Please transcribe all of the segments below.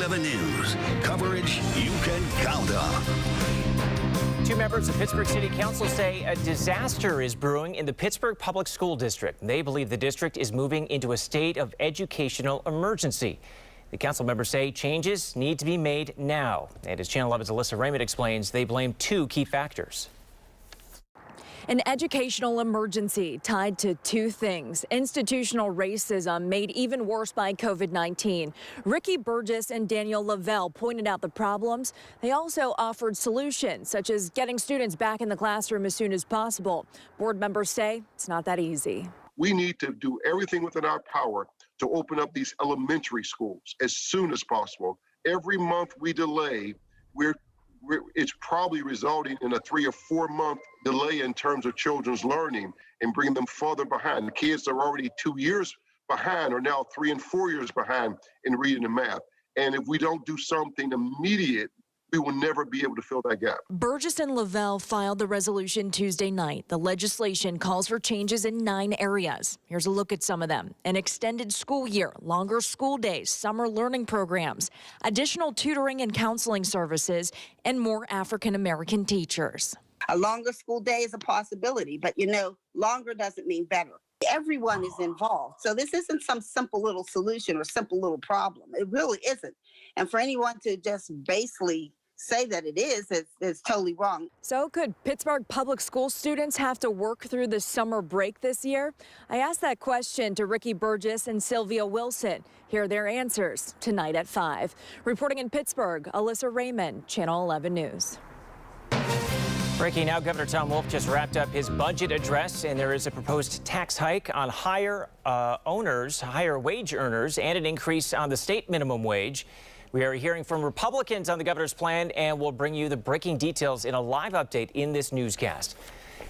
11 News. Coverage you can count on. Two members of Pittsburgh City Council say a disaster is brewing in the Pittsburgh Public School District. They believe the district is moving into a state of educational emergency. The council members say changes need to be made now. And as Channel 11's Alyssa Raymond explains, they blame two key factors. An educational emergency tied to two things: institutional racism made even worse by COVID-19. Ricky Burgess and Daniel Lavelle pointed out the problems. They also offered solutions, such as getting students back in the classroom as soon as possible. Board members say it's not that easy. We need to do everything within our power to open up these elementary schools as soon as possible. Every month we delay, it's probably resulting in a 3 or 4 month delay in terms of children's learning and bringing them further behind. The kids that are already 2 years behind are now 3 and 4 years behind in reading and math. And if we don't do something immediate, we will never be able to fill that gap. Burgess and Lavelle filed the resolution Tuesday night. The legislation calls for changes in 9 areas. Here's a look at some of them: an extended school year, longer school days, summer learning programs, additional tutoring and counseling services, and more African-American teachers. A longer school day is a possibility, but longer doesn't mean better. Everyone is involved. So this isn't some simple little solution or simple little problem. It really isn't. And for anyone to just basically say that it is totally wrong. So could Pittsburgh public school students have to work through the summer break this year? I asked that question to Ricky Burgess and Sylvia Wilson. Here are their answers tonight at 5. Reporting in Pittsburgh, Alyssa Raymond, Channel 11 News. Breaking now, Governor Tom Wolf just wrapped up his budget address, and there is a proposed tax hike on higher wage earners, and an increase on the state minimum wage. We are hearing from Republicans on the governor's plan, and we'll bring you the breaking details in a live update in this newscast.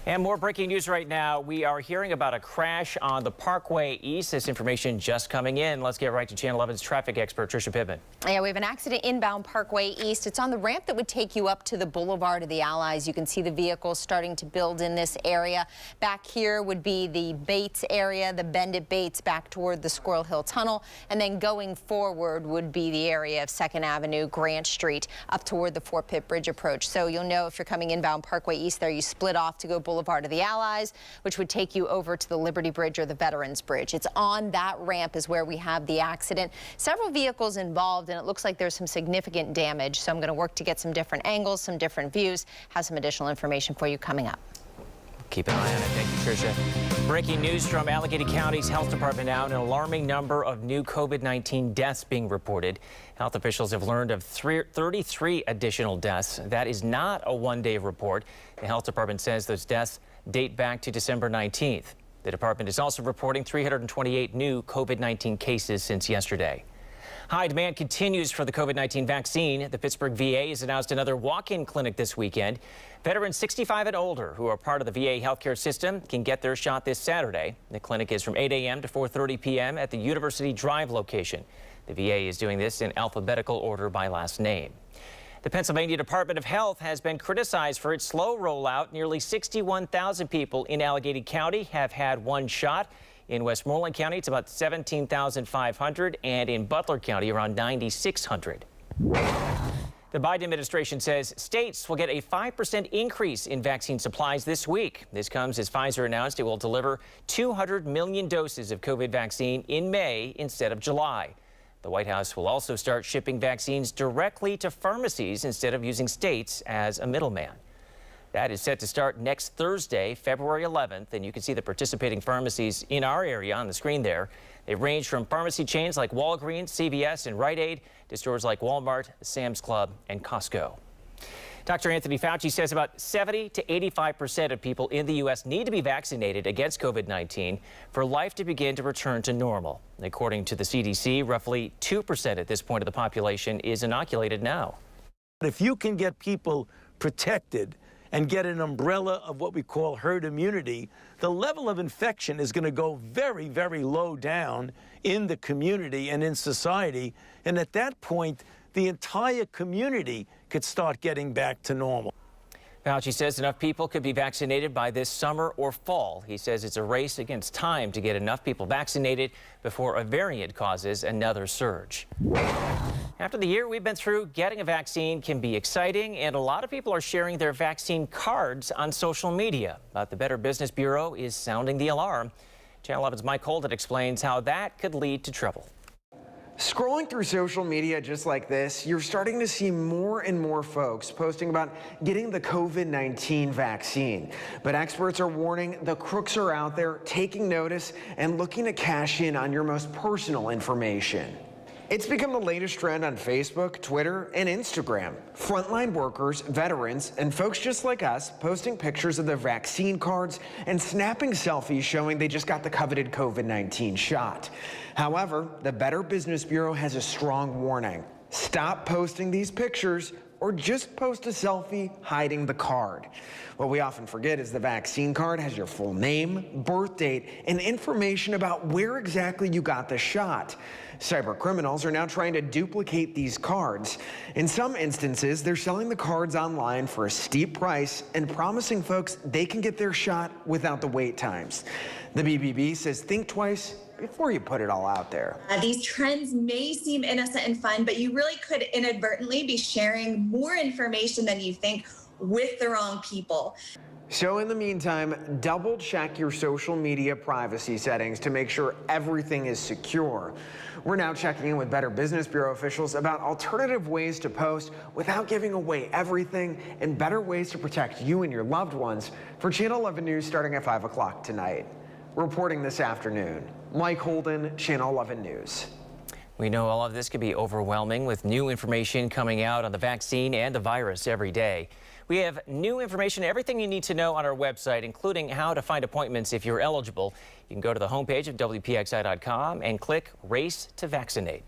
And more breaking news right now. We are hearing about a crash on the Parkway East. This information just coming in. Let's get right to Channel 11's traffic expert, Tricia Pittman. Yeah, we have an accident inbound Parkway East. It's on the ramp that would take you up to the Boulevard of the Allies. You can see the vehicles starting to build in this area. Back here would be the Bates area, the bend at Bates back toward the Squirrel Hill Tunnel. And then going forward would be the area of 2nd Avenue, Grant Street, up toward the Fort Pitt Bridge approach. So you'll know if you're coming inbound Parkway East there, you split off to go Boulevard of the Allies, which would take you over to the Liberty Bridge or the Veterans Bridge. It's on that ramp is where we have the accident. Several vehicles involved, and it looks like there's some significant damage. So I'm going to work to get some different angles, some different views, have some additional information for you coming up. Keep an eye on it. Thank you, Tricia. Breaking news from Allegheny County's health department now. An alarming number of new COVID-19 deaths being reported. Health officials have learned of 33 additional deaths. That is not a one-day report. The health department says those deaths date back to December 19th. The department is also reporting 328 new COVID-19 cases since yesterday. High demand continues for the COVID-19 vaccine. The Pittsburgh VA has announced another walk-in clinic this weekend. Veterans 65 and older who are part of the VA healthcare system can get their shot this Saturday. The clinic is from 8 a.m. to 4:30 p.m. at the University Drive location. The VA is doing this in alphabetical order by last name. The Pennsylvania Department of Health has been criticized for its slow rollout. Nearly 61,000 people in Allegheny County have had one shot. In Westmoreland County, it's about 17,500, and in Butler County, around 9,600. The Biden administration says states will get a 5% increase in vaccine supplies this week. This comes as Pfizer announced it will deliver 200 million doses of COVID vaccine in May instead of July. The White House will also start shipping vaccines directly to pharmacies instead of using states as a middleman. That is set to start next Thursday, February 11th, and you can see the participating pharmacies in our area on the screen there. They range from pharmacy chains like Walgreens, CVS, and Rite Aid to stores like Walmart, Sam's Club, and Costco. Dr. Anthony Fauci says about 70 to 85% of people in the U.S. need to be vaccinated against COVID-19 for life to begin to return to normal. According to the CDC, roughly 2% at this point of the population is inoculated now. If you can get people protected and get an umbrella of what we call herd immunity, the level of infection is going to go very, very low down in the community and in society. And at that point, the entire community could start getting back to normal. Fauci says enough people could be vaccinated by this summer or fall. He says it's a race against time to get enough people vaccinated before a variant causes another surge. After the year we've been through, getting a vaccine can be exciting, and a lot of people are sharing their vaccine cards on social media. But the Better Business Bureau is sounding the alarm. Channel 11's Mike Holden explains how that could lead to trouble. Scrolling through social media just like this, you're starting to see more and more folks posting about getting the COVID-19 vaccine. But experts are warning the crooks are out there taking notice and looking to cash in on your most personal information. It's become the latest trend on Facebook, Twitter, and Instagram. Frontline workers, veterans, and folks just like us posting pictures of their vaccine cards and snapping selfies showing they just got the coveted COVID-19 shot. However, the Better Business Bureau has a strong warning. Stop posting these pictures or just post a selfie hiding the card. What we often forget is the vaccine card has your full name, birth date, and information about where exactly you got the shot. Cyber criminals are now trying to duplicate these cards. In some instances, they're selling the cards online for a steep price and promising folks they can get their shot without the wait times. The BBB says think twice before you put it all out there. These trends may seem innocent and fun, but you really could inadvertently be sharing more information than you think with the wrong people. So in the meantime, double check your social media privacy settings to make sure everything is secure. We're now checking in with Better Business Bureau officials about alternative ways to post without giving away everything and better ways to protect you and your loved ones for Channel 11 News starting at 5 o'clock tonight. Reporting this afternoon, Mike Holden, Channel 11 News. We know all of this could be overwhelming with new information coming out on the vaccine and the virus every day. We have new information, everything you need to know on our website, including how to find appointments if you're eligible. You can go to the homepage of WPXI.com and click Race to Vaccinate.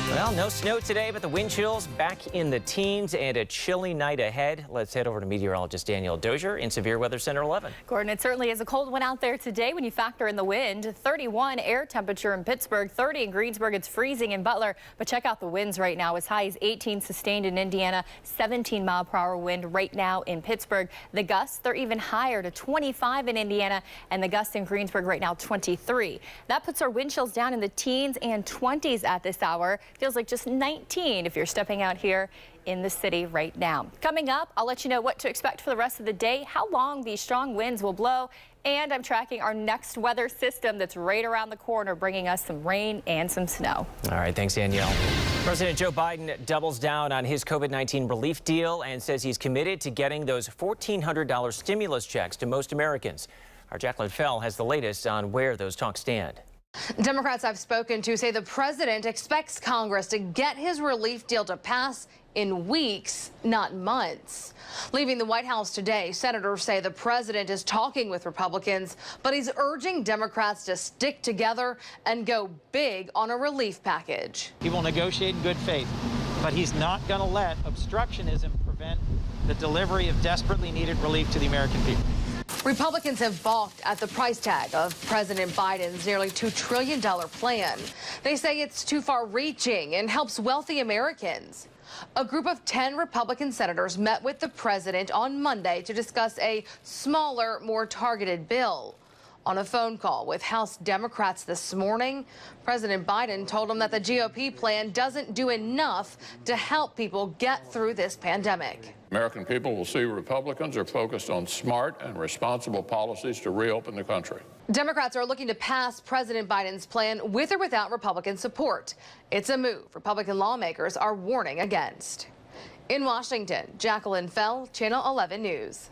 Well, no snow today, but the wind chills back in the teens and a chilly night ahead. Let's head over to meteorologist Danielle Dozier in Severe Weather Center 11. Gordon, it certainly is a cold one out there today when you factor in the wind. 31 air temperature in Pittsburgh, 30 in Greensburg. It's freezing in Butler, but check out the winds right now. As high as 18 sustained in Indiana, 17-mile-per-hour wind right now in Pittsburgh. The gusts, they're even higher to 25 in Indiana, and the gusts in Greensburg right now 23. That puts our wind chills down in the teens and 20s at this hour. Feels like just 19 if you're stepping out here in the city right now. Coming up, I'll let you know what to expect for the rest of the day, how long these strong winds will blow, and I'm tracking our next weather system that's right around the corner, bringing us some rain and some snow. All right, thanks, Danielle. President Joe Biden doubles down on his COVID-19 relief deal and says he's committed to getting those $1,400 stimulus checks to most Americans. Our Jacqueline Fell has the latest on where those talks stand. Democrats I've spoken to say the president expects Congress to get his relief deal to pass in weeks, not months. Leaving the White House today, senators say the president is talking with Republicans, but he's urging Democrats to stick together and go big on a relief package. He will negotiate in good faith, but he's not going to let obstructionism prevent the delivery of desperately needed relief to the American people. Republicans have balked at the price tag of President Biden's nearly $2 trillion plan. They say it's too far-reaching and helps wealthy Americans. A group of 10 Republican senators met with the president on Monday to discuss a smaller, more targeted bill. On a phone call with House Democrats this morning, President Biden told them that the GOP plan doesn't do enough to help people get through this pandemic. American people will see Republicans are focused on smart and responsible policies to reopen the country. Democrats are looking to pass President Biden's plan with or without Republican support. It's a move Republican lawmakers are warning against. In Washington, Jacqueline Fell, Channel 11 News.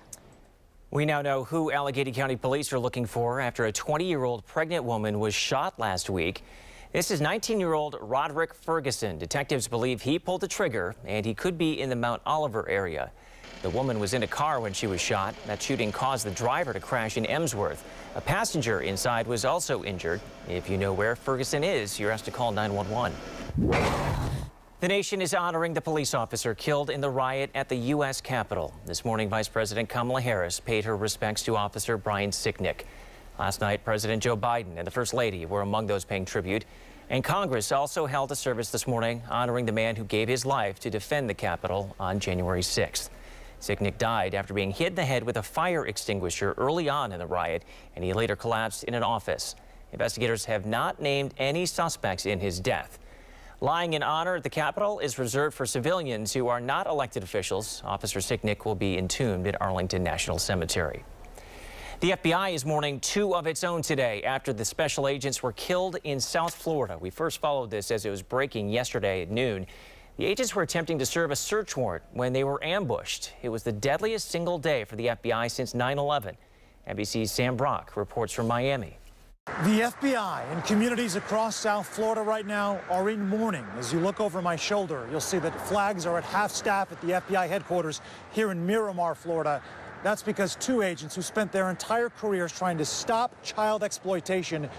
We now know who Allegheny County police are looking for after a 20-year-old pregnant woman was shot last week. This is 19-year-old Roderick Ferguson. Detectives believe he pulled the trigger and he could be in the Mount Oliver area. The woman was in a car when she was shot. That shooting caused the driver to crash in Emsworth. A passenger inside was also injured. If you know where Ferguson is, you're asked to call 911. The nation is honoring the police officer killed in the riot at the U.S. Capitol. This morning, Vice President Kamala Harris paid her respects to Officer Brian Sicknick. Last night, President Joe Biden and the First Lady were among those paying tribute. And Congress also held a service this morning honoring the man who gave his life to defend the Capitol on January 6th. Sicknick died after being hit in the head with a fire extinguisher early on in the riot, and he later collapsed in an office. Investigators have not named any suspects in his death. Lying in honor at the Capitol is reserved for civilians who are not elected officials. Officer Sicknick will be entombed at Arlington National Cemetery. The FBI is mourning two of its own today after the special agents were killed in South Florida. We first followed this as it was breaking yesterday at noon. The agents were attempting to serve a search warrant when they were ambushed. It was the deadliest single day for the FBI since 9/11. NBC's Sam Brock reports from Miami. The FBI and communities across South Florida right now are in mourning. As you look over my shoulder, you'll see that flags are at half staff at the FBI headquarters here in Miramar, Florida. That's because two agents who spent their entire careers trying to stop child exploitation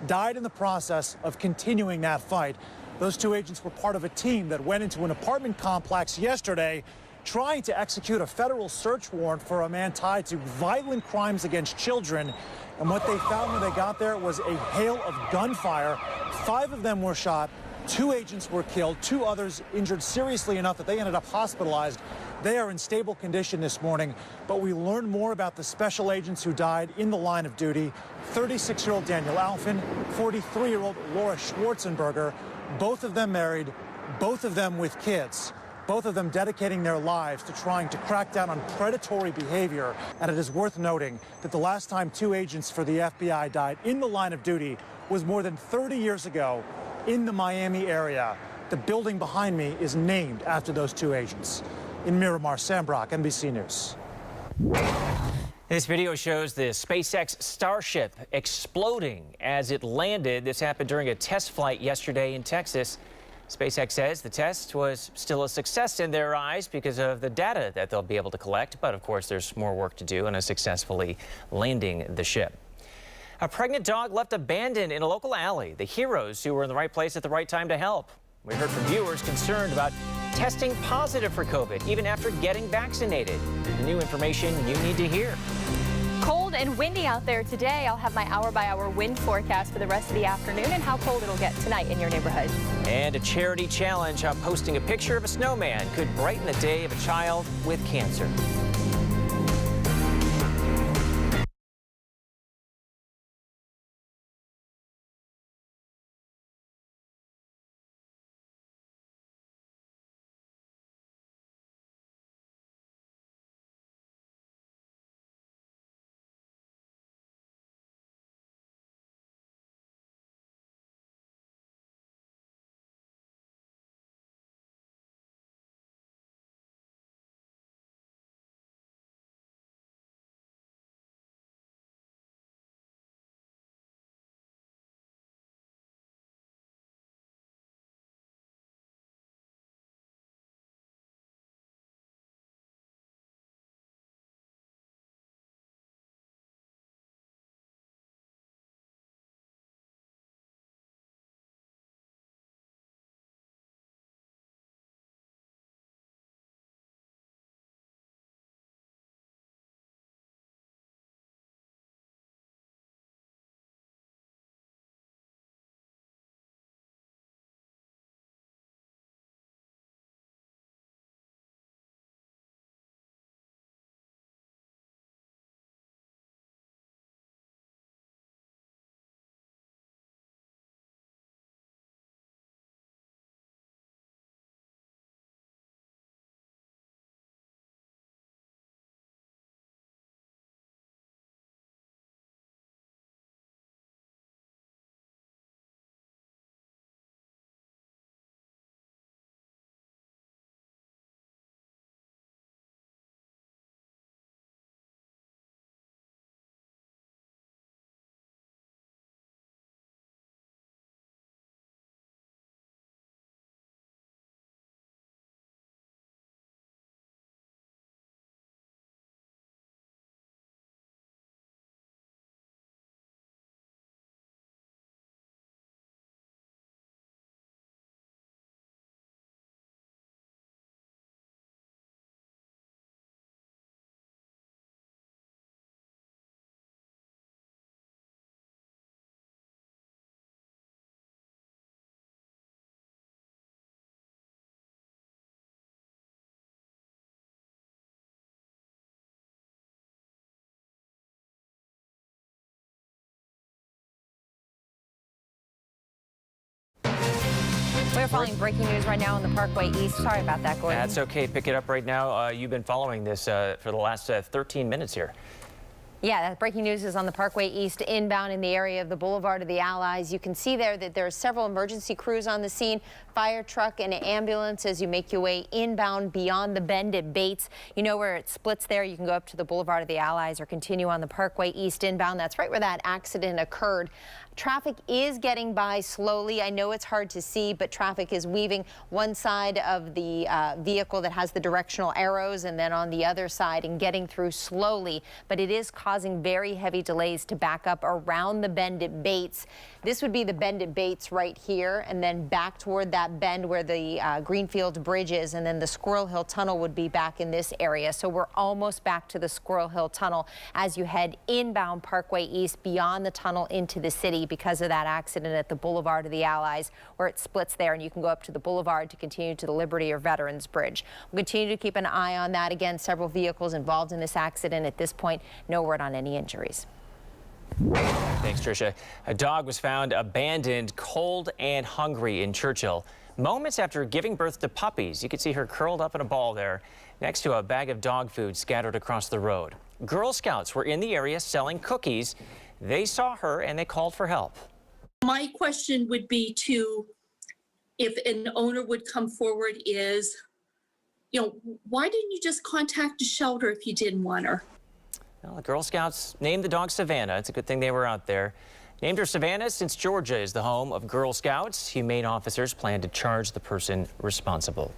died in the process of continuing that fight. Those two agents were part of a team that went into an apartment complex yesterday trying to execute a federal search warrant for a man tied to violent crimes against children. And what they found when they got there was a hail of gunfire. 5 of them were shot. 2 agents were killed. 2 others injured seriously enough that they ended up hospitalized. They are in stable condition this morning, but we learned more about the special agents who died in the line of duty. 36-year-old Daniel Alfin, 43-year-old Laura Schwarzenberger, both of them married, both of them with kids, both of them dedicating their lives to trying to crack down on predatory behavior. And it is worth noting that the last time 2 agents for the FBI died in the line of duty was more than 30 years ago in the Miami area. The building behind me is named after those 2 agents. In Miramar, Sam Brock, NBC News. This video shows the SpaceX Starship exploding as it landed. This happened during a test flight yesterday in Texas. SpaceX says the test was still a success in their eyes because of the data that they'll be able to collect. But of course, there's more work to do in successfully landing the ship. A pregnant dog left abandoned in a local alley. The heroes who were in the right place at the right time to help. We heard from viewers concerned about testing positive for COVID even after getting vaccinated. The new information you need to hear. Cold and windy out there today. I'll have my hour-by-hour wind forecast for the rest of the afternoon and how cold it'll get tonight in your neighborhood. And a charity challenge. How posting a picture of a snowman could brighten the day of a child with cancer. We're following breaking news right now on the Parkway East. Sorry about that, Gordon. That's okay. Pick it up right now. You've been following this for the last 13 minutes here. Yeah, that breaking news is on the Parkway East inbound in the area of the Boulevard of the Allies. You can see there that there are several emergency crews on the scene, fire truck and ambulance as you make your way inbound beyond the bend at Bates. You know where it splits there. You can go up to the Boulevard of the Allies or continue on the Parkway East inbound. That's right where that accident occurred. Traffic is getting by slowly. I know it's hard to see, but traffic is weaving one side of the vehicle that has the directional arrows and then on the other side and getting through slowly. But it is causing very heavy delays to back up around the bend at Bates. This would be the bend at Bates right here, and then back toward that bend where the Greenfield Bridge is, and then the Squirrel Hill Tunnel would be back in this area. So we're almost back to the Squirrel Hill Tunnel as you head inbound Parkway East beyond the tunnel into the city because of that accident at the Boulevard of the Allies where it splits there, and you can go up to the Boulevard to continue to the Liberty or Veterans Bridge. We'll continue to keep an eye on that. Again, several vehicles involved in this accident. At this point, no word on any injuries. Thanks, Tricia. A dog was found abandoned, cold and hungry in Churchill moments after giving birth to puppies. You can see her curled up in a ball there next to a bag of dog food scattered across the road. Girl Scouts were in the area selling cookies. They saw her and they called for help. My question would be if an owner would come forward is, why didn't you just contact a shelter if you didn't want her? Well, the Girl Scouts named the dog Savannah. It's a good thing they were out there. Named her Savannah since Georgia is the home of Girl Scouts. Humane officers plan to charge the person responsible.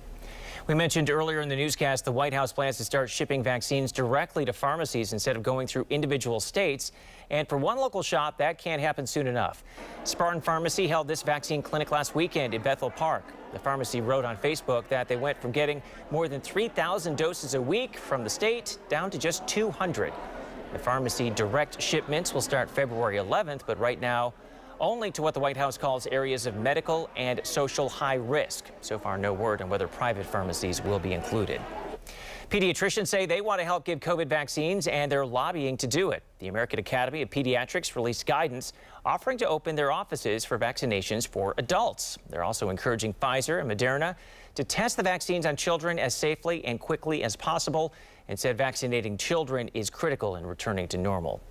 We mentioned earlier in the newscast the White House plans to start shipping vaccines directly to pharmacies instead of going through individual states. And for one local shop, that can't happen soon enough. Spartan Pharmacy held this vaccine clinic last weekend in Bethel Park. The pharmacy wrote on Facebook that they went from getting more than 3,000 doses a week from the state down to just 200. The pharmacy direct shipments will start February 11th, but right now only to what the White House calls areas of medical and social high risk. So far, no word on whether private pharmacies will be included. Pediatricians say they want to help give COVID vaccines, and they're lobbying to do it. The American Academy of Pediatrics released guidance offering to open their offices for vaccinations for adults. They're also encouraging Pfizer and Moderna to test the vaccines on children as safely and quickly as possible, and said vaccinating children is critical in returning to normal.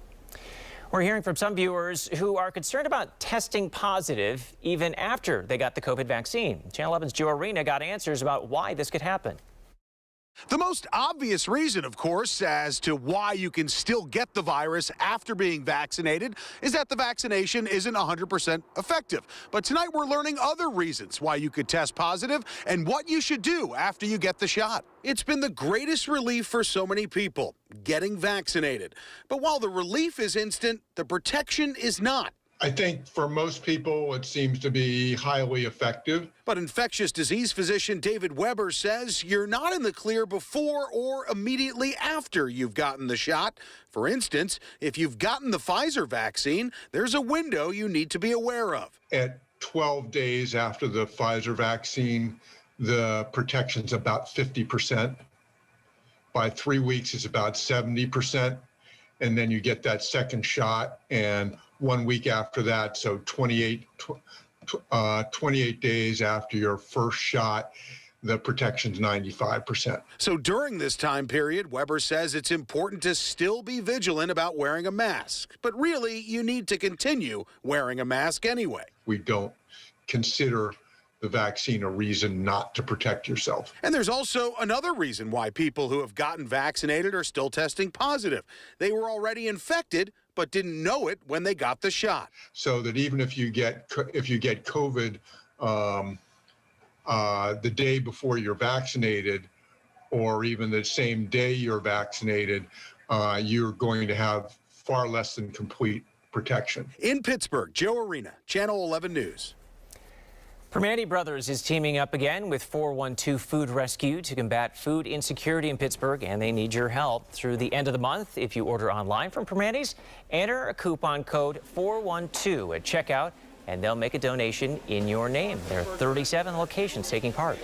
We're hearing from some viewers who are concerned about testing positive even after they got the COVID vaccine. Channel 11's Joe Arena got answers about why this could happen. The most obvious reason, of course, as to why you can still get the virus after being vaccinated is that the vaccination isn't 100% effective. But tonight we're learning other reasons why you could test positive and what you should do after you get the shot. It's been the greatest relief for so many people, getting vaccinated. But while the relief is instant, the protection is not. I think for most people, it seems to be highly effective. But infectious disease physician David Weber says you're not in the clear before or immediately after you've gotten the shot. For instance, if you've gotten the Pfizer vaccine, there's a window you need to be aware of. At 12 days after the Pfizer vaccine, the protection's about 50%. By 3 weeks, it's about 70%. And then you get that second shot, and 1 week after that, so 28 days after your first shot, the protection's 95%. So during this time period, Weber says it's important to still be vigilant about wearing a mask. But really, you need to continue wearing a mask anyway. We don't consider the vaccine a reason not to protect yourself. And there's also another reason why people who have gotten vaccinated are still testing positive. They were already infected, but didn't know it when they got the shot. So that even if you get COVID the day before you're vaccinated, or even the same day you're vaccinated, you're going to have far less than complete protection. In Pittsburgh, Joe Arena, Channel 11 News. Primanti Brothers is teaming up again with 412 Food Rescue to combat food insecurity in Pittsburgh, and they need your help through the end of the month. If you order online from Primanti's, enter a coupon code 412 at checkout, and they'll make a donation in your name. There are 37 locations taking part.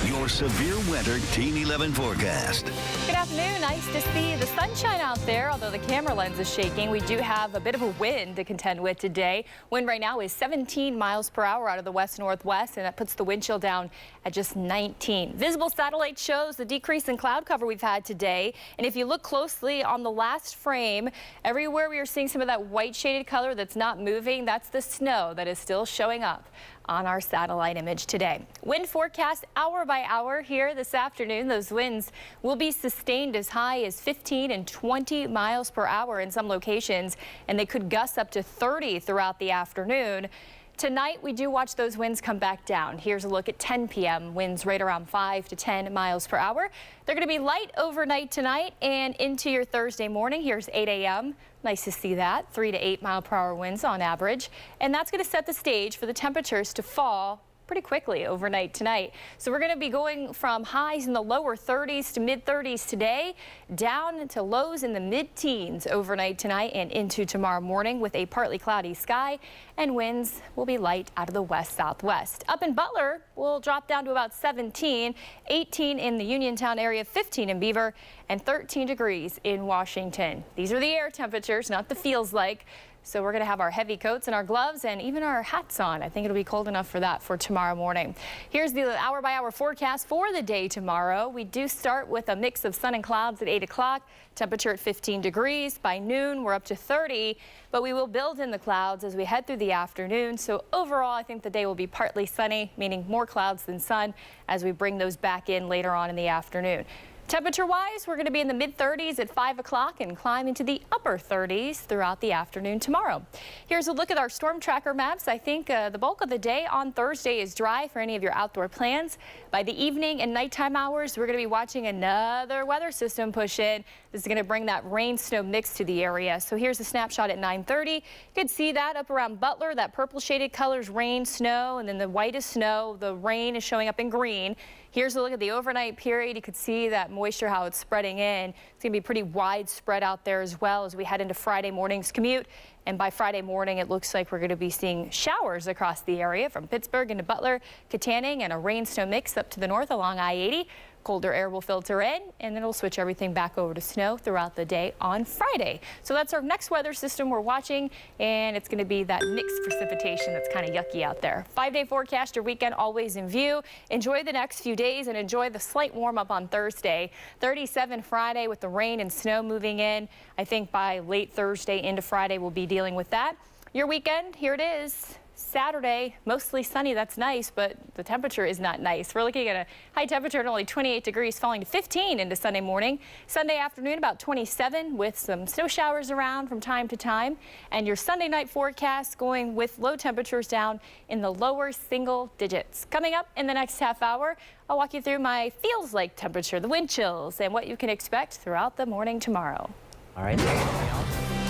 You're your severe winter Team 11 forecast. Good afternoon. Nice to see the sunshine out there, although the camera lens is shaking. We do have a bit of a wind to contend with today. Wind right now is 17 miles per hour out of the west-northwest, and that puts the wind chill down at just 19. Visible satellite shows the decrease in cloud cover we've had today. And if you look closely on the last frame, everywhere we are seeing some of that white shaded color that's not moving, that's the snow that is still showing up on our satellite image today. Wind forecast hour by hour here this afternoon. Those winds will be sustained as high as 15 and 20 miles per hour in some locations, and they could gust up to 30 throughout the afternoon. Tonight, we do watch those winds come back down. Here's a look at 10 p.m. Winds right around 5 to 10 miles per hour. They're going to be light overnight tonight and into your Thursday morning. Here's 8 a.m. Nice to see that. 3 to 8 mile per hour winds on average. And that's going to set the stage for the temperatures to fall pretty quickly overnight tonight. So we're going to be going from highs in the lower 30s to mid 30s today, down to lows in the mid-teens overnight tonight and into tomorrow morning with a partly cloudy sky, and winds will be light out of the west-southwest. Up in Butler, we'll drop down to about 17, 18 in the Uniontown area, 15 in Beaver, and 13 degrees in Washington. These are the air temperatures, not the feels like. So we're going to have our heavy coats and our gloves and even our hats on. I think it'll be cold enough for that for tomorrow morning. Here's the hour-by-hour forecast for the day tomorrow. We do start with a mix of sun and clouds at 8 o'clock. Temperature at 15 degrees. By noon, we're up to 30, but we will build in the clouds as we head through the afternoon. So overall, I think the day will be partly sunny, meaning more clouds than sun as we bring those back in later on in the afternoon. Temperature-wise, we're going to be in the mid-30s at 5 o'clock and climb into the upper 30s throughout the afternoon tomorrow. Here's a look at our storm tracker maps. I think the bulk of the day on Thursday is dry for any of your outdoor plans. By the evening and nighttime hours, we're going to be watching another weather system push in. This is going to bring that rain-snow mix to the area. So here's a snapshot at 9:30. You can see that up around Butler, that purple shaded colors, rain, snow, and then the whitest snow, the rain is showing up in green. Here's a look at the overnight period. You could see that moisture, how it's spreading in. It's going to be pretty widespread out there as well as we head into Friday morning's commute. And by Friday morning, it looks like we're going to be seeing showers across the area from Pittsburgh into Butler, Katanning, and a rain-snow mix up to the north along I-80. Colder air will filter in, and then it'll switch everything back over to snow throughout the day on Friday. So that's our next weather system we're watching, and it's going to be that mixed precipitation that's kind of yucky out there. 5-day forecast, your weekend always in view. Enjoy the next few days and enjoy the slight warm-up on Thursday. 37 Friday with the rain and snow moving in. I think by late Thursday into Friday, we'll be dealing with that. Your weekend, here it is. Saturday, mostly sunny. That's nice, but the temperature is not nice. We're looking at a high temperature at only 28 degrees, falling to 15 into Sunday morning. Sunday afternoon, about 27 with some snow showers around from time to time. And your Sunday night forecast going with low temperatures down in the lower single digits. Coming up in the next half hour, I'll walk you through my feels like temperature, the wind chills, and what you can expect throughout the morning tomorrow. All right.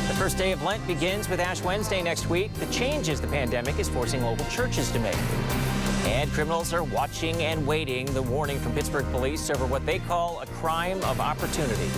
The first day of Lent begins with Ash Wednesday next week. The changes the pandemic is forcing local churches to make. And criminals are watching and waiting. The warning from Pittsburgh police over what they call a crime of opportunity.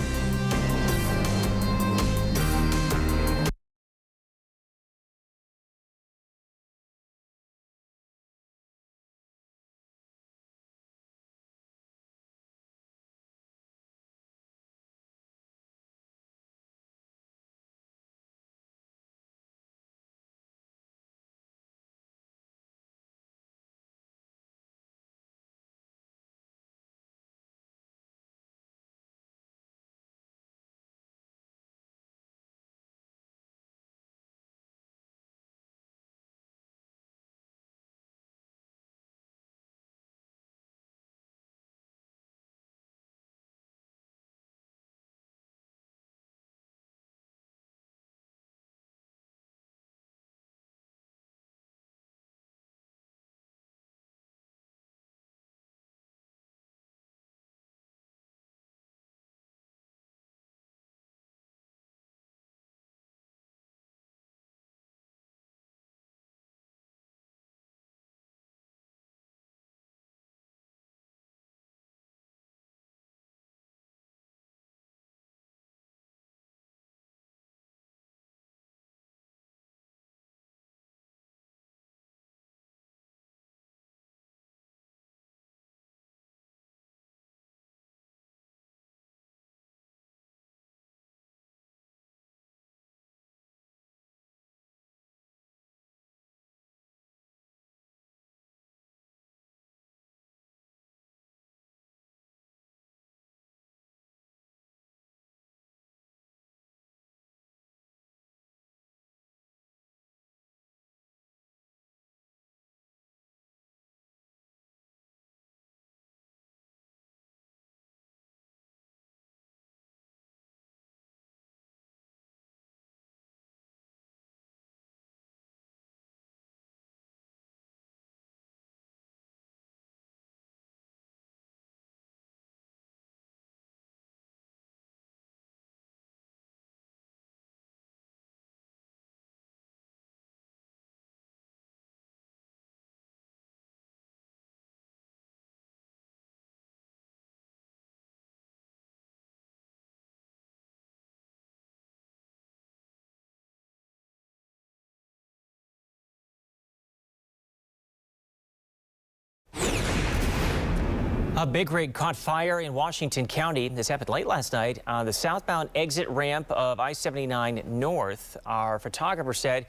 A big rig caught fire in Washington County. This happened late last night on the southbound exit ramp of I-79 North. Our photographer said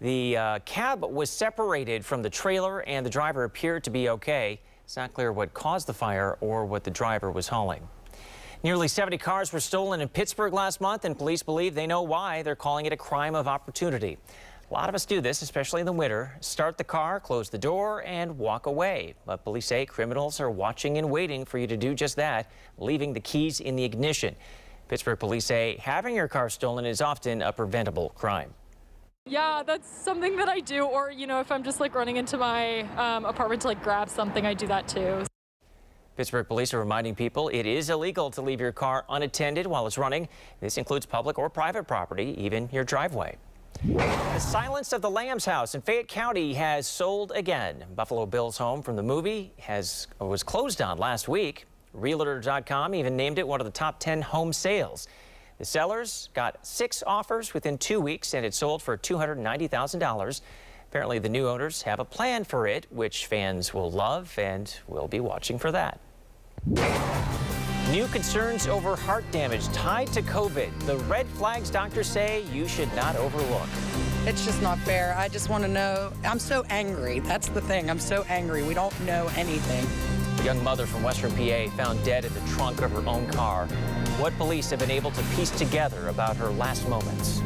the cab was separated from the trailer and the driver appeared to be okay. It's not clear what caused the fire or what the driver was hauling. Nearly 70 cars were stolen in Pittsburgh last month, and police believe they know why. They're calling it a crime of opportunity. A lot of us do this, especially in the winter. Start the car, close the door, and walk away. But police say criminals are watching and waiting for you to do just that, leaving the keys in the ignition. Pittsburgh police say having your car stolen is often a preventable crime. Yeah, that's something that I do. Or, you know, if I'm just like running into my apartment to like grab something, I do that too. Pittsburgh police are reminding people it is illegal to leave your car unattended while it's running. This includes public or private property, even your driveway. The Silence of the Lambs house in Fayette County has sold again. Buffalo Bill's home from the movie was closed on last week. Realtor.com even named it one of the top 10 home sales. The sellers got 6 offers within 2 weeks, and it sold for $290,000. Apparently, the new owners have a plan for it, which fans will love, and we'll be watching for that. New concerns over heart damage tied to COVID. The red flags doctors say you should not overlook. It's just not fair. I just want to know. I'm so angry. That's the thing. I'm so angry. We don't know anything. A young mother from Western PA found dead in the trunk of her own car. What police have been able to piece together about her last moments.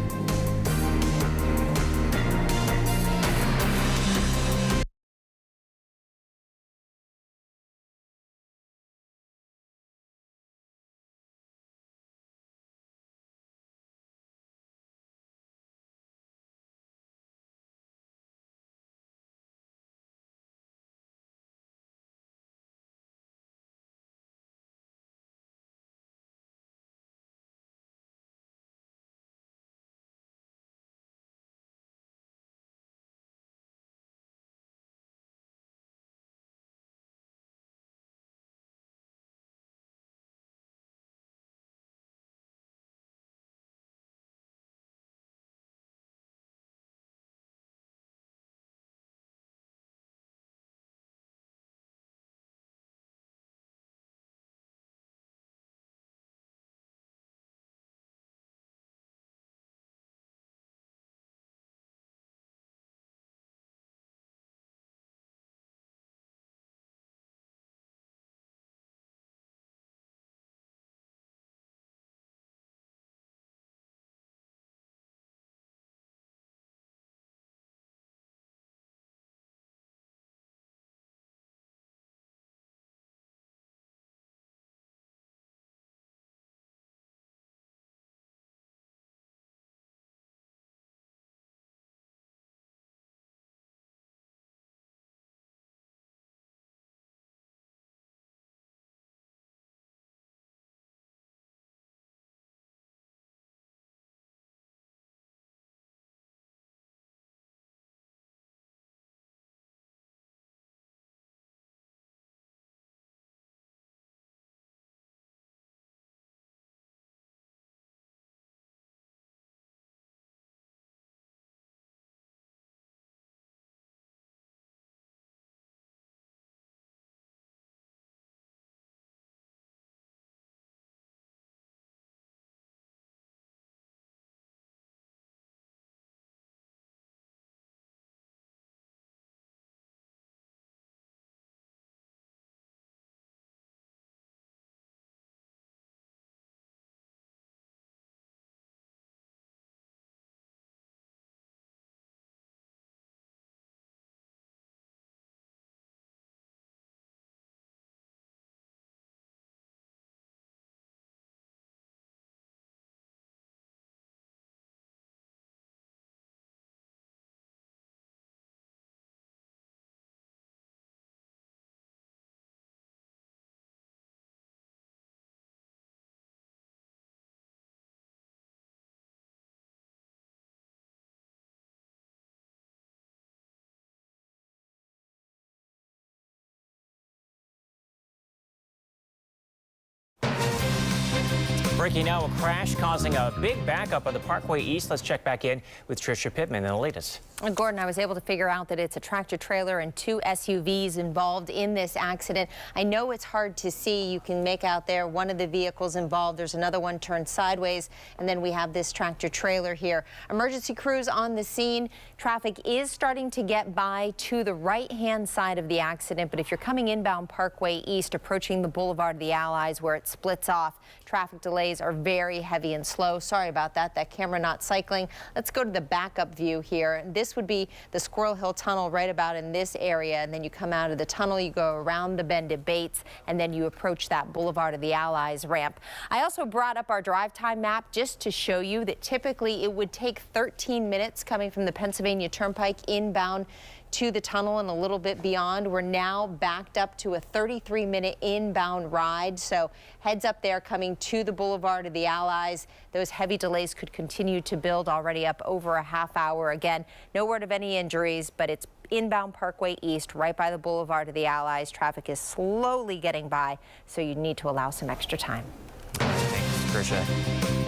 Breaking now, a crash causing a big backup on the Parkway East. Let's check back in with Tricia Pittman and the latest. Gordon, I was able to figure out that it's a tractor trailer and 2 SUVs involved in this accident. I know it's hard to see. You can make out there one of the vehicles involved. There's another one turned sideways, and then we have this tractor trailer here. Emergency crews on the scene. Traffic is starting to get by to the right-hand side of the accident, but if you're coming inbound Parkway East, approaching the Boulevard of the Allies where it splits off, traffic delays are very heavy and slow. Sorry about that. That camera not cycling. Let's go to the backup view here. This would be the Squirrel Hill Tunnel right about in this area, and then you come out of the tunnel, you go around the bend at Bates, and then you approach that Boulevard of the Allies ramp. I also brought up our drive time map just to show you that typically it would take 13 minutes coming from the Pennsylvania Turnpike inbound to the tunnel and a little bit beyond. We're now backed up to a 33-minute inbound ride. So heads up there coming to the Boulevard of the Allies. Those heavy delays could continue to build, already up over a half hour. Again, no word of any injuries, but it's inbound Parkway East right by the Boulevard of the Allies. Traffic is slowly getting by, so you need to allow some extra time. Thanks, Tricia.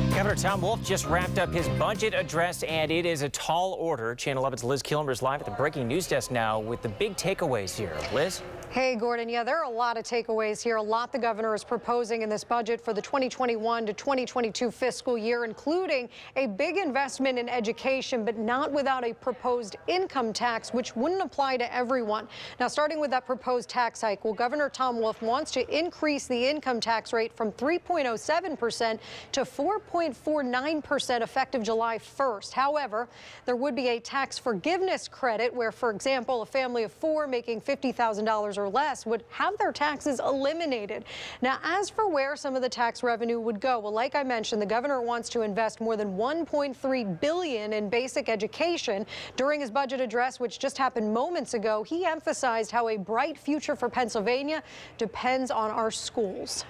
Governor Tom Wolf just wrapped up his budget address, and it is a tall order. Channel 11's Liz Kilmer is live at the breaking news desk now with the big takeaways here. Liz? Hey, Gordon. Yeah, there are a lot of takeaways here. A lot the governor is proposing in this budget for the 2021 to 2022 fiscal year, including a big investment in education, but not without a proposed income tax, which wouldn't apply to everyone. Now, starting with that proposed tax hike, well, Governor Tom Wolf wants to increase the income tax rate from 3.07% to 4.49% effective July 1st. However, there would be a tax forgiveness credit where, for example, a family of 4 making $50,000 or less would have their taxes eliminated. Now, as for where some of the tax revenue would go, well, like I mentioned, the governor wants to invest more than $1.3 billion in basic education. During his budget address, which just happened moments ago, he emphasized how a bright future for Pennsylvania depends on our schools.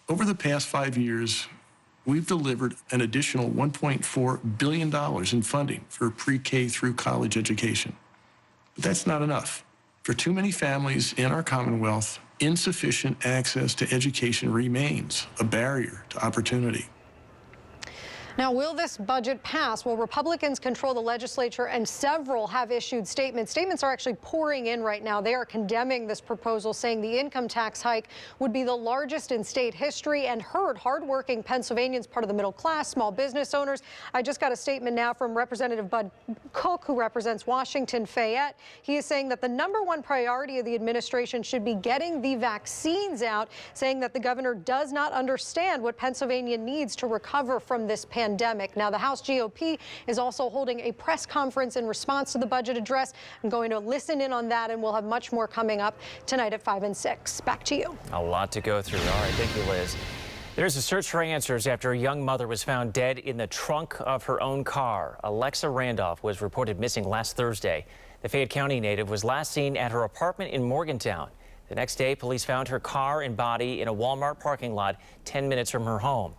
Over the past 5 years, we've delivered an additional $1.4 billion in funding for pre-K through college education. But that's not enough. For too many families in our Commonwealth, insufficient access to education remains a barrier to opportunity. Now, will this budget pass? Well, Republicans control the legislature, and several have issued statements. Statements are actually pouring in right now. They are condemning this proposal, saying the income tax hike would be the largest in state history and hurt hardworking Pennsylvanians, part of the middle class, small business owners. I just got a statement now from Representative Bud Cook, who represents Washington Fayette. He is saying that the #1 priority of the administration should be getting the vaccines out, saying that the governor does not understand what Pennsylvania needs to recover from this pandemic. Now, the House GOP is also holding a press conference in response to the budget address. I'm going to listen in on that, and we'll have much more coming up tonight at 5 and 6. Back to you. A lot to go through. All right, thank you, Liz. There's a search for answers after a young mother was found dead in the trunk of her own car. Alexa Randolph was reported missing last Thursday. The Fayette County native was last seen at her apartment in Morgantown. The next day, police found her car and body in a Walmart parking lot 10 minutes from her home.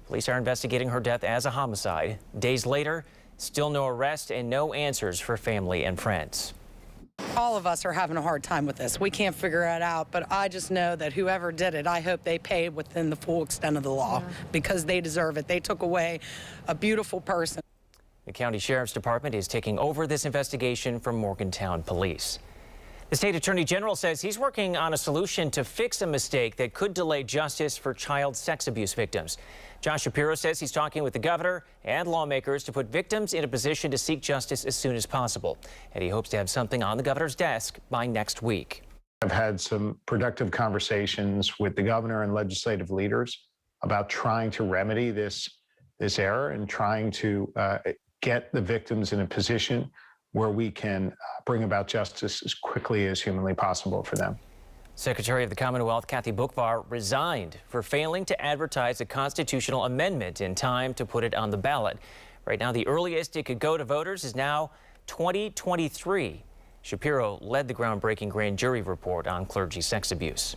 Police are investigating her death as a homicide. Days later, still no arrest and no answers for family and friends. All of us are having a hard time with this. We can't figure it out, but I just know that whoever did it, I hope they pay within the full extent of the law because they deserve it. They took away a beautiful person. The county sheriff's department is taking over this investigation from Morgantown police. The state attorney general says he's working on a solution to fix a mistake that could delay justice for child sex abuse victims. Josh Shapiro says he's talking with the governor and lawmakers to put victims in a position to seek justice as soon as possible. And he hopes to have something on the governor's desk by next week. I've had some productive conversations with the governor and legislative leaders about trying to remedy this error and trying to get the victims in a position where we can bring about justice as quickly as humanly possible for them. Secretary of the Commonwealth Kathy Boockvar resigned for failing to advertise a constitutional amendment in time to put it on the ballot. Right now, the earliest it could go to voters is now 2023. Shapiro led the groundbreaking grand jury report on clergy sex abuse.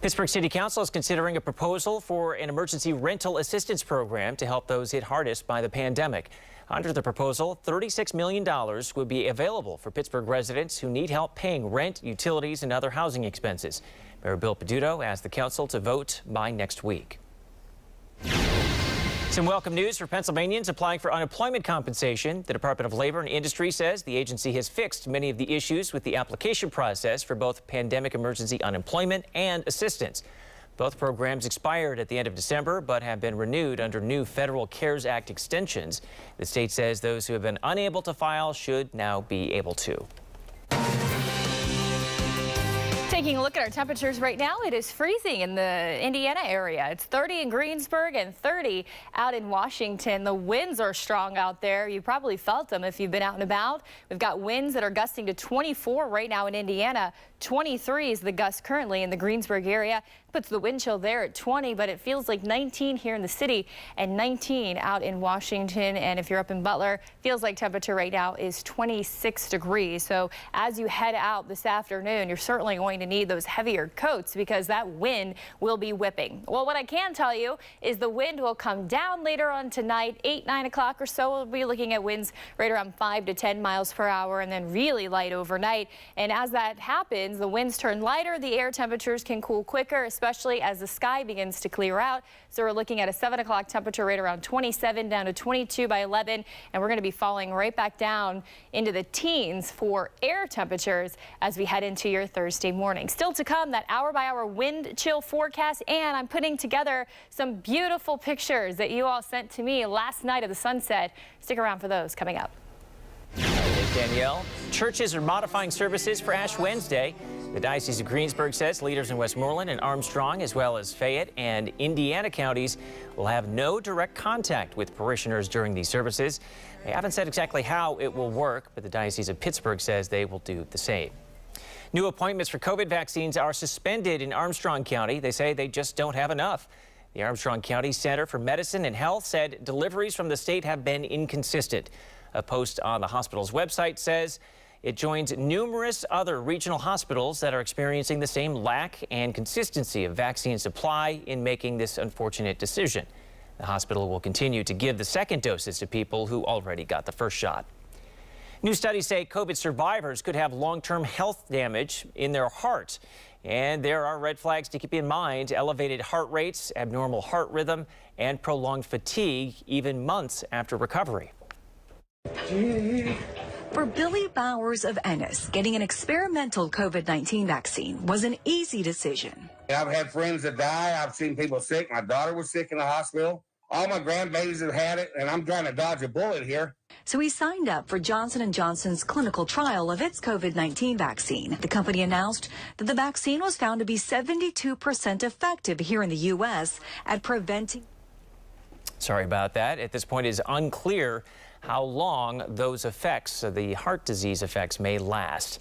Pittsburgh City Council is considering a proposal for an emergency rental assistance program to help those hit hardest by the pandemic. Under the proposal, $36 million would be available for Pittsburgh residents who need help paying rent, utilities, and other housing expenses. Mayor Bill Peduto asked the council to vote by next week. Some welcome news for Pennsylvanians applying for unemployment compensation. The Department of Labor and Industry says the agency has fixed many of the issues with the application process for both pandemic emergency unemployment and assistance. Both programs expired at the end of December, but have been renewed under new federal CARES Act extensions. The state says those who have been unable to file should now be able to. Taking a look at our temperatures right now, it is freezing in the Indiana area. It's 30 in Greensburg and 30 out in Washington. The winds are strong out there. You probably felt them if you've been out and about. We've got winds that are gusting to 24 right now in Indiana. 23 is the gust currently in the Greensburg area. Puts the wind chill there at 20, but it feels like 19 here in the city and 19 out in Washington. And if you're up in Butler, feels like temperature right now is 26 degrees. So as you head out this afternoon, you're certainly going to need those heavier coats because that wind will be whipping. Well, what I can tell you is the wind will come down later on tonight, 8, 9 o'clock or so. We'll be looking at winds right around 5 to 10 miles per hour and then really light overnight. And as that happens, the winds turn lighter. The air temperatures can cool quicker, especially as the sky begins to clear out. So we're looking at a 7 o'clock temperature right around 27 down to 22 by 11. And we're going to be falling right back down into the teens for air temperatures as we head into your Thursday morning. Still to come, that hour by hour wind chill forecast. And I'm putting together some beautiful pictures that you all sent to me last night of the sunset. Stick around for those coming up. Danielle, churches are modifying services for Ash Wednesday. The Diocese of Greensburg says leaders in Westmoreland and Armstrong, as well as Fayette and Indiana counties, will have no direct contact with parishioners during these services. They haven't said exactly how it will work, but the Diocese of Pittsburgh says they will do the same. New appointments for COVID vaccines are suspended in Armstrong County. They say they just don't have enough. The Armstrong County Center for Medicine and Health said deliveries from the state have been inconsistent. A post on the hospital's website says it joins numerous other regional hospitals that are experiencing the same lack and consistency of vaccine supply in making this unfortunate decision. The hospital will continue to give the second doses to people who already got the first shot. New studies say COVID survivors could have long-term health damage in their heart. And there are red flags to keep in mind: elevated heart rates, abnormal heart rhythm, and prolonged fatigue even months after recovery. For Billy Bowers of Ennis, getting an experimental COVID-19 vaccine was an easy decision. I've had friends that die. I've seen people sick. My daughter was sick in the hospital. All my grandbabies have had it, and I'm trying to dodge a bullet here. So he signed up for Johnson & Johnson's clinical trial of its COVID-19 vaccine. The company announced that the vaccine was found to be 72% effective here in the U.S. at preventing. Sorry about that. At this point, it is unclear how long those effects, the heart disease effects, may last.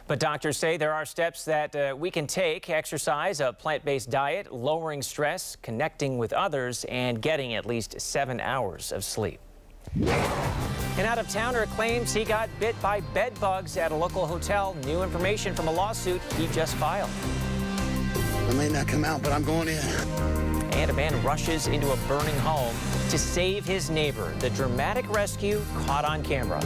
But doctors say there are steps that we can take: exercise, a plant-based diet, lowering stress, connecting with others, and getting at least 7 hours of sleep. An out-of-towner claims he got bit by bedbugs at a local hotel. New information from a lawsuit he just filed. I may not come out, but I'm going in. And a man rushes into a burning home to save his neighbor. The dramatic rescue caught on camera.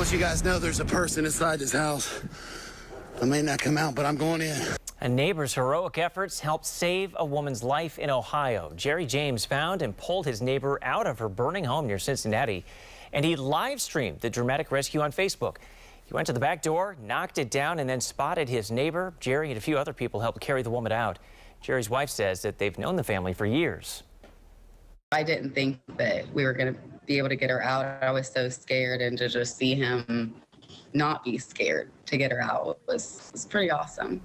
want you guys to know there's a person inside this house. I may not come out, but I'm going in. A neighbor's heroic efforts helped save a woman's life in Ohio. Jerry James found and pulled his neighbor out of her burning home near Cincinnati, and he live streamed the dramatic rescue on Facebook. He went to the back door, knocked it down, and then spotted his neighbor. Jerry and a few other people helped carry the woman out. Jerry's wife says that they've known the family for years. I didn't think that we were going to be able to get her out. I was so scared, and to just see him not be scared to get her out was pretty awesome.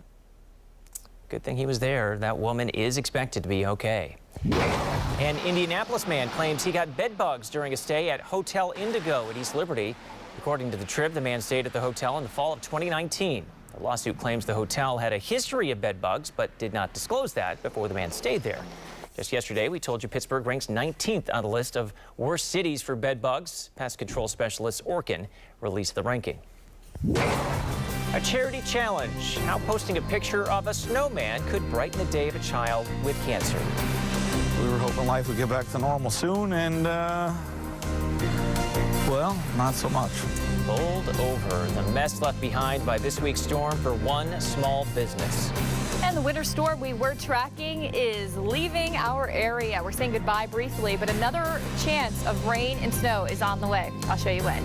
Good thing he was there. That woman is expected to be okay. An Indianapolis man claims he got bedbugs during a stay at Hotel Indigo at East Liberty. According to the Trib, the man stayed at the hotel in the fall of 2019. The lawsuit claims the hotel had a history of bedbugs, but did not disclose that before the man stayed there. Just yesterday, we told you Pittsburgh ranks 19th on the list of worst cities for bedbugs. Pest control specialist Orkin released the ranking. A charity challenge, how posting a picture of a snowman could brighten the day of a child with cancer. We were hoping life would get back to normal soon, and, well, not so much. Bowled over, the mess left behind by this week's storm for one small business. And the winter storm we were tracking is leaving our area. We're saying goodbye briefly, but another chance of rain and snow is on the way. I'll show you when.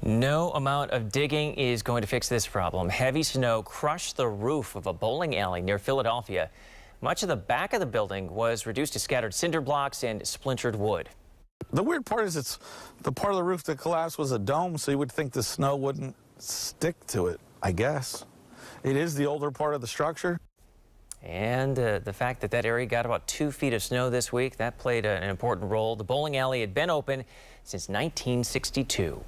No amount of digging is going to fix this problem. Heavy snow crushed the roof of a bowling alley near Philadelphia. Much of the back of the building was reduced to scattered cinder blocks and splintered wood. The weird part is it's the part of the roof that collapsed was a dome, so you would think the snow wouldn't stick to it, I guess. It is the older part of the structure. And the fact that that area got about 2 feet of snow this week, that played an important role. The bowling alley had been open since 1962.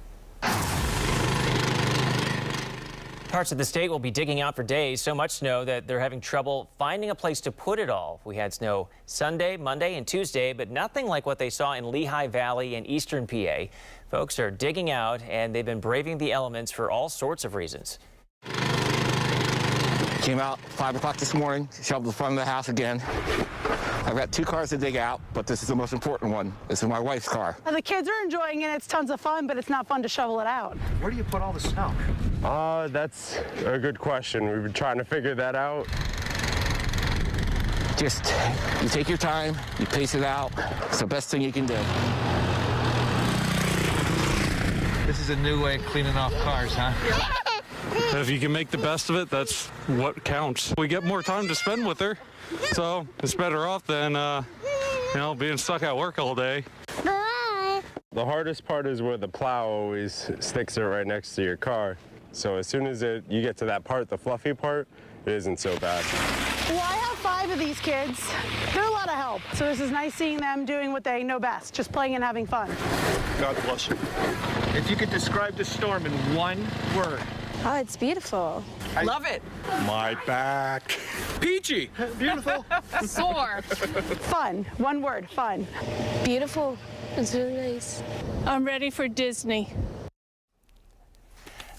Parts of the state will be digging out for days, so much snow that they're having trouble finding a place to put it all. We had snow Sunday, Monday, and Tuesday, but nothing like what they saw in Lehigh Valley and eastern PA. Folks are digging out, and they've been braving the elements for all sorts of reasons. Came out 5 o'clock this morning, shoveled the front of the house again. I've got 2 cars to dig out, but this is the most important one. This is my wife's car. The kids are enjoying it. It's tons of fun, but it's not fun to shovel it out. Where do you put all the snow? That's a good question. We've been trying to figure that out. Just, you take your time, you pace it out. It's the best thing you can do. This is a new way of cleaning off cars, huh? If you can make the best of it, that's what counts. We get more time to spend with her, so it's better off than, being stuck at work all day. The hardest part is where the plow always sticks it right next to your car. So as soon as you get to that part, the fluffy part, it isn't so bad. Well, I have 5 of these kids. They're a lot of help. So this is nice seeing them doing what they know best, just playing and having fun. God bless you. If you could describe the storm in one word. Oh, it's beautiful. Love it. My back. Peachy. Beautiful. Sore. Fun. One word, fun. Beautiful. It's really nice. I'm ready for Disney.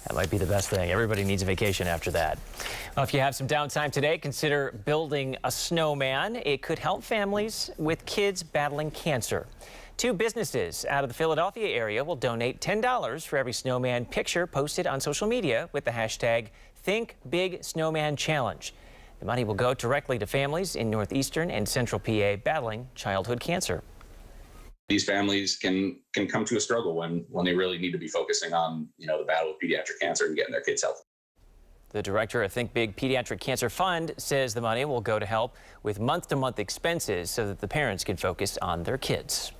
That might be the best thing. Everybody needs a vacation after that. Well, if you have some downtime today, consider building a snowman. It could help families with kids battling cancer. 2 businesses out of the Philadelphia area will donate $10 for every snowman picture posted on social media with the hashtag #ThinkBigSnowmanChallenge. The money will go directly to families in northeastern and central PA battling childhood cancer. These families can come to a struggle when they really need to be focusing on, the battle with pediatric cancer and getting their kids healthy. The director of Think Big Pediatric Cancer Fund says the money will go to help with month-to-month expenses so that the parents can focus on their kids.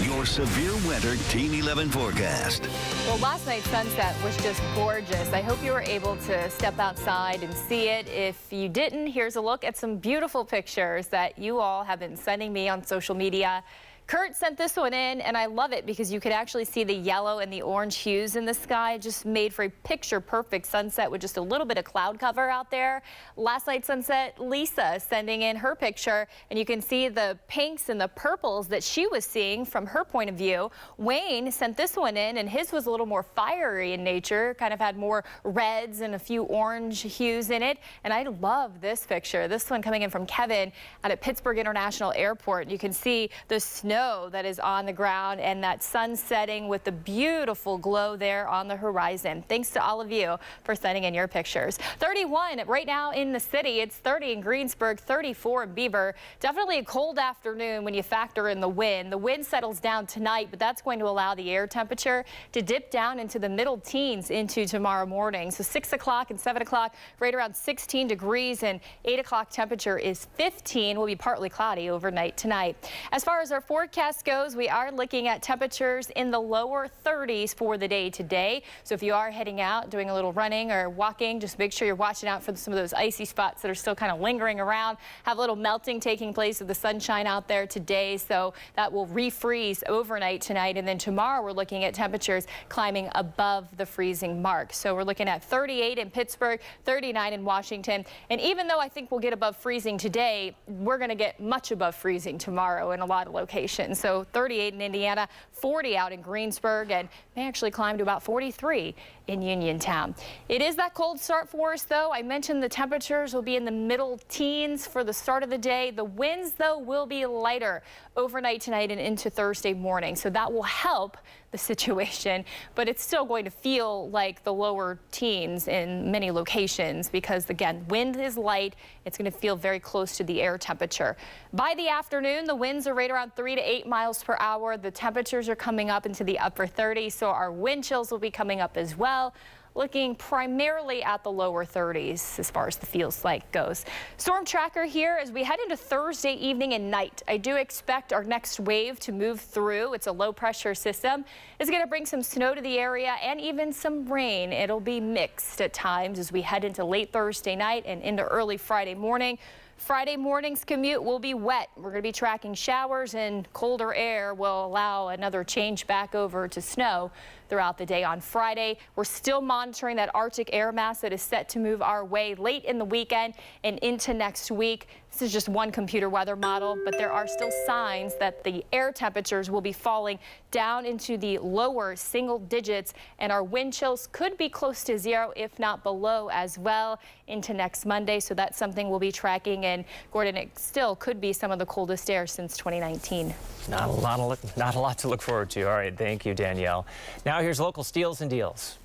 Your severe winter Team 11 forecast. Well, last night's sunset was just gorgeous. I hope you were able to step outside and see it. If you didn't, here's a look at some beautiful pictures that you all have been sending me on social media. Kurt sent this one in, and I love it because you could actually see the yellow and the orange hues in the sky. Just made for a picture-perfect sunset with just a little bit of cloud cover out there. Last night's sunset, Lisa sending in her picture, and you can see the pinks and the purples that she was seeing from her point of view. Wayne sent this one in, and his was a little more fiery in nature, kind of had more reds and a few orange hues in it. And I love this picture. This one coming in from Kevin out at Pittsburgh International Airport. You can see the snow that is on the ground and that sun setting with the beautiful glow there on the horizon. Thanks to all of you for sending in your pictures. 31 right now in the city. It's 30 in Greensburg, 34 in Beaver. Definitely a cold afternoon when you factor in the wind. The wind settles down tonight, but that's going to allow the air temperature to dip down into the middle teens into tomorrow morning. So 6 o'clock and 7 o'clock, right around 16 degrees, and 8 o'clock temperature is 15. Will be partly cloudy overnight tonight. As far as our forecast goes, we are looking at temperatures in the lower 30s for the day today. So if you are heading out, doing a little running or walking, just make sure you're watching out for some of those icy spots that are still kind of lingering around. Have a little melting taking place with the sunshine out there today, so that will refreeze overnight tonight. And then tomorrow we're looking at temperatures climbing above the freezing mark. So we're looking at 38 in Pittsburgh, 39 in Washington. And even though I think we'll get above freezing today, we're going to get much above freezing tomorrow in a lot of locations. So 38 in Indiana, 40 out in Greensburg, and may actually climb to about 43 in Uniontown. It is that cold start for us, though. I mentioned the temperatures will be in the middle teens for the start of the day. The winds, though, will be lighter overnight tonight and into Thursday morning, so that will help the situation, but it's still going to feel like the lower teens in many locations because, again, wind is light. It's going to feel very close to the air temperature. By the afternoon, the winds are right around 3 to 8 miles per hour. The temperatures are coming up into the upper 30s, so our wind chills will be coming up as well. Looking primarily at the lower 30s as far as the feels like goes. Storm tracker here as we head into Thursday evening and night. I do expect our next wave to move through. It's a low pressure system. It's going to bring some snow to the area and even some rain. It'll be mixed at times as we head into late Thursday night and into early Friday morning. Friday morning's commute will be wet. We're going to be tracking showers, and colder air will allow another change back over to snow throughout the day on Friday. We're still monitoring that Arctic air mass that is set to move our way late in the weekend and into next week. This is just one computer weather model, but there are still signs that the air temperatures will be falling down into the lower single digits, and our wind chills could be close to zero, if not below as well, into next Monday. So that's something we'll be tracking. And Gordon, it still could be some of the coldest air since 2019. Not a lot to look forward to. All right, thank you, Danielle. Now here's local steals and deals.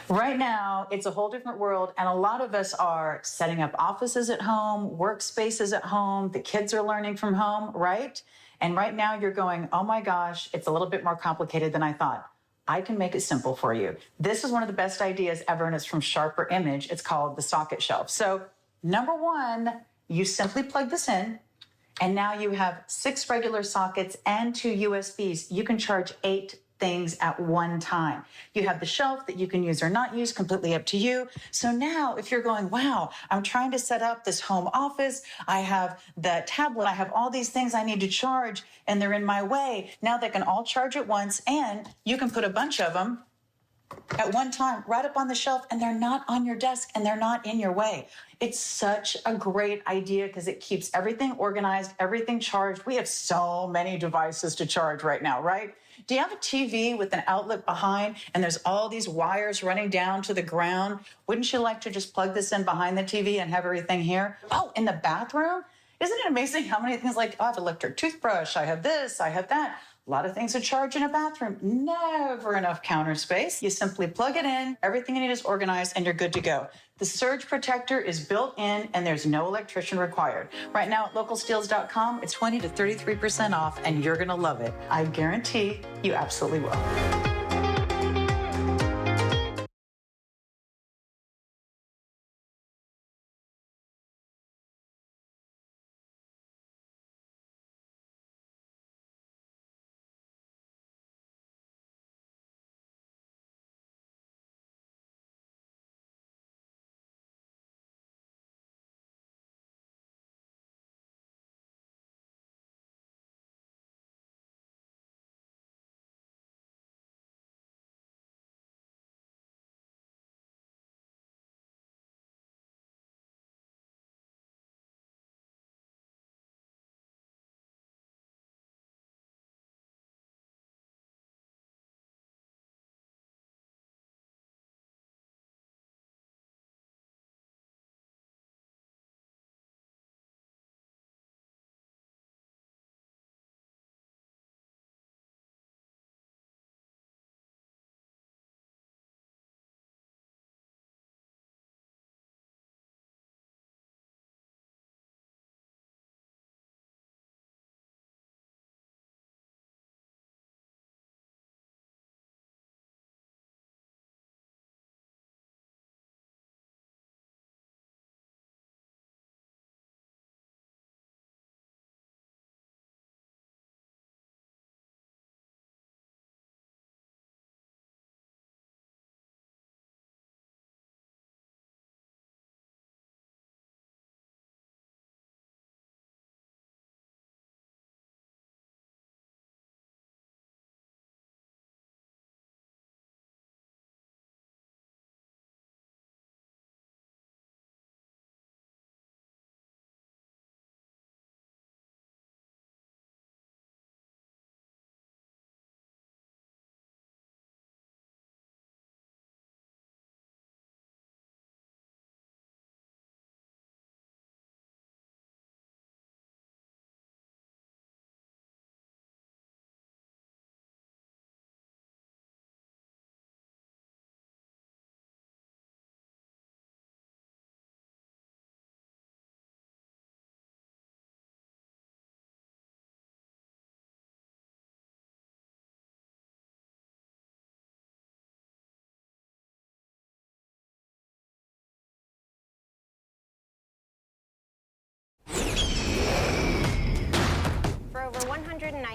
Right now, it's a whole different world, and a lot of us are setting up offices at home, workspaces at home. The kids are learning from home, right? And right now you're going, oh my gosh, it's a little bit more complicated than I thought. I can make it simple for you. This is one of the best ideas ever, and it's from Sharper Image. It's called the socket shelf. So number one, you simply plug this in, and now you have 6 regular sockets and 2 USBs. You can charge 8 things at one time. You have the shelf that you can use or not use, completely up to you. So now if you're going, wow, I'm trying to set up this home office, I have the tablet, I have all these things I need to charge, and they're in my way. Now they can all charge at once, and you can put a bunch of them at one time right up on the shelf, and they're not on your desk and they're not in your way. It's such a great idea because it keeps everything organized, everything charged. We have so many devices to charge right now, right? Do you have a TV with an outlet behind and there's all these wires running down to the ground? Wouldn't you like to just plug this in behind the TV and have everything here? Oh, in the bathroom? Isn't it amazing how many things, like, oh, I have an electric toothbrush, I have this, I have that. A lot of things to charge in a bathroom. Never enough counter space. You simply plug it in, everything you need is organized, and you're good to go. The surge protector is built in, and there's no electrician required. Right now at localsteals.com, it's 20 to 33% off, and you're gonna love it. I guarantee you absolutely will.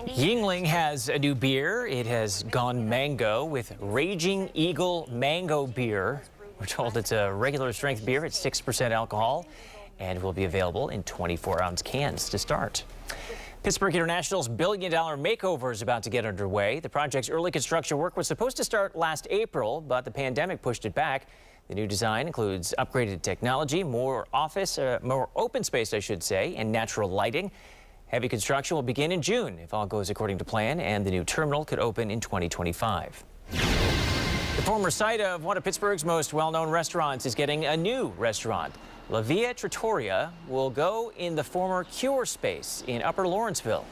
Yuengling has a new beer. It has gone mango with Raging Eagle Mango Beer. We're told it's a regular strength beer at 6% alcohol. and will be available in 24-ounce cans to start. Pittsburgh International's billion-dollar makeover is about to get underway. The project's early construction work was supposed to start last April, but the pandemic pushed it back. The new design includes upgraded technology, more open space, I should say, and natural lighting. Heavy construction will begin in June if all goes according to plan, and the new terminal could open in 2025. The former site of one of Pittsburgh's most well-known restaurants is getting a new restaurant. La Via Trattoria will go in the former Cure space in Upper Lawrenceville.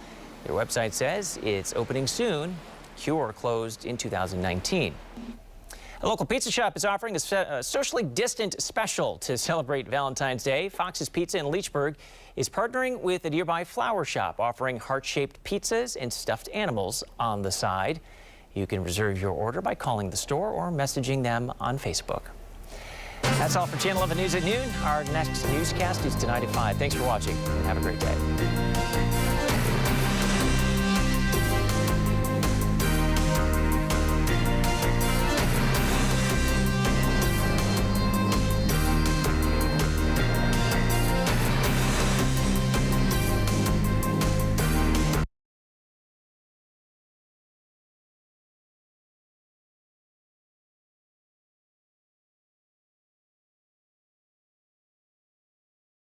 Their website says it's opening soon. Cure closed in 2019. A local pizza shop is offering a socially distant special to celebrate Valentine's Day. Fox's Pizza in Leechburg is partnering with a nearby flower shop, offering heart-shaped pizzas and stuffed animals on the side. You can reserve your order by calling the store or messaging them on Facebook. That's all for Channel 11 News at noon. Our next newscast is tonight at 5. Thanks for watching and have a great day.